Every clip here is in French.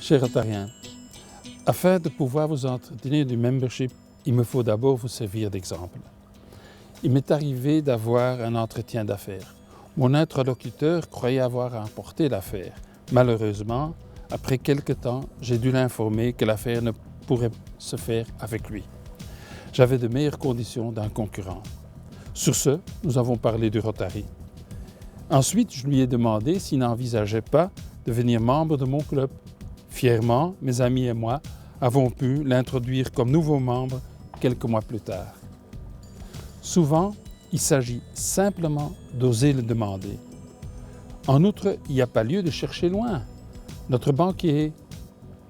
Chers Rotariens, afin de pouvoir vous entretenir du membership, il me faut d'abord vous servir d'exemple. Il m'est arrivé d'avoir un entretien d'affaires. Mon interlocuteur croyait avoir remporté l'affaire. Malheureusement, après quelque temps, j'ai dû l'informer que l'affaire ne pourrait se faire avec lui. J'avais de meilleures conditions d'un concurrent. Sur ce, nous avons parlé du Rotary. Ensuite, je lui ai demandé s'il n'envisageait pas de devenir membre de mon club. Fièrement, mes amis et moi avons pu l'introduire comme nouveau membre quelques mois plus tard. Souvent, il s'agit simplement d'oser le demander. En outre, il n'y a pas lieu de chercher loin. Notre banquier,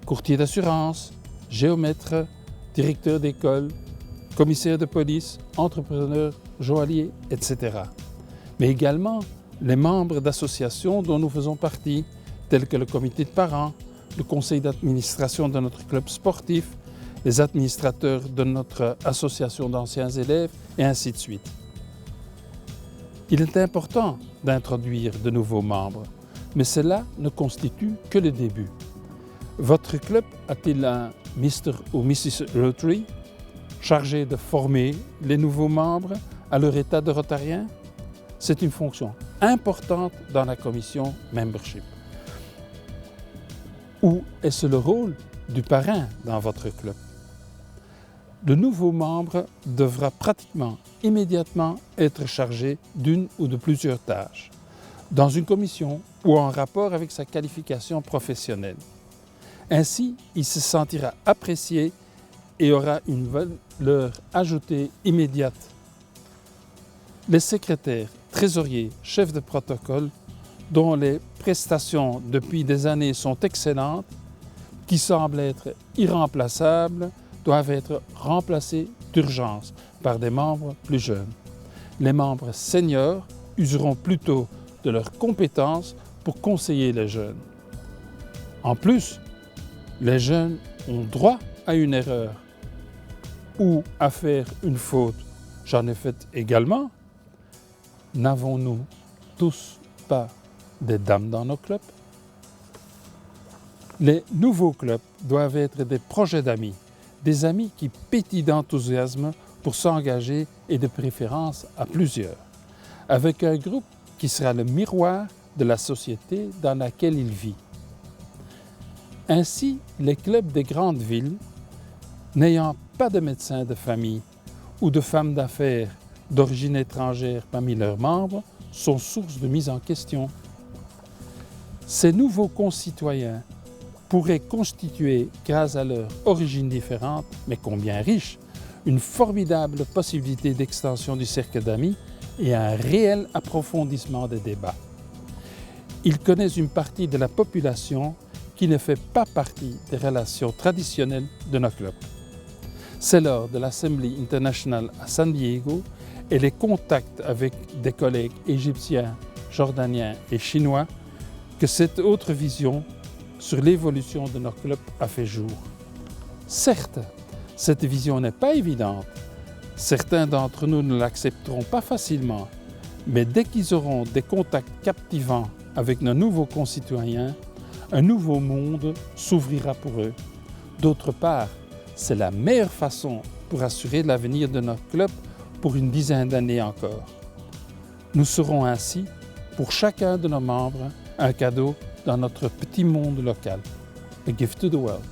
courtier d'assurance, géomètre, directeur d'école, commissaire de police, entrepreneur, joaillier, etc. Mais également les membres d'associations dont nous faisons partie, tels que le comité de parents, le conseil d'administration de notre club sportif, les administrateurs de notre association d'anciens élèves, et ainsi de suite. Il est important d'introduire de nouveaux membres, mais cela ne constitue que le début. Votre club a-t-il un Mr. ou Mrs. Rotary chargé de former les nouveaux membres à leur état de rotarien? C'est une fonction importante dans la commission membership. Ou est-ce le rôle du parrain dans votre club? Le nouveau membre devra pratiquement immédiatement être chargé d'une ou de plusieurs tâches, dans une commission ou en rapport avec sa qualification professionnelle. Ainsi, il se sentira apprécié et aura une valeur ajoutée immédiate. Les secrétaires, trésoriers, chefs de protocole, dont les prestations depuis des années sont excellentes, qui semblent être irremplaçables, doivent être remplacés d'urgence par des membres plus jeunes. Les membres seniors useront plutôt de leurs compétences pour conseiller les jeunes. En plus, les jeunes ont droit à une erreur ou à faire une faute. J'en ai fait également. N'avons-nous tous pas des dames dans nos clubs? Les nouveaux clubs doivent être des projets d'amis, des amis qui pétillent d'enthousiasme pour s'engager et de préférence à plusieurs, avec un groupe qui sera le miroir de la société dans laquelle il vit. Ainsi, les clubs des grandes villes, n'ayant pas de médecins de famille ou de femmes d'affaires d'origine étrangère parmi leurs membres, sont source de mise en question. Ces nouveaux concitoyens pourraient constituer, grâce à leur origine différente, mais combien riche, une formidable possibilité d'extension du cercle d'amis et un réel approfondissement des débats. Ils connaissent une partie de la population qui ne fait pas partie des relations traditionnelles de nos clubs. C'est lors de l'Assembly International à San Diego et les contacts avec des collègues égyptiens, jordaniens et chinois que cette autre vision sur l'évolution de nos clubs a fait jour. Certes, cette vision n'est pas évidente. Certains d'entre nous ne l'accepteront pas facilement, mais dès qu'ils auront des contacts captivants avec nos nouveaux concitoyens, un nouveau monde s'ouvrira pour eux. D'autre part, c'est la meilleure façon pour assurer l'avenir de notre club pour une dizaine d'années encore. Nous serons ainsi, pour chacun de nos membres, un cadeau dans notre petit monde local. A gift to the world.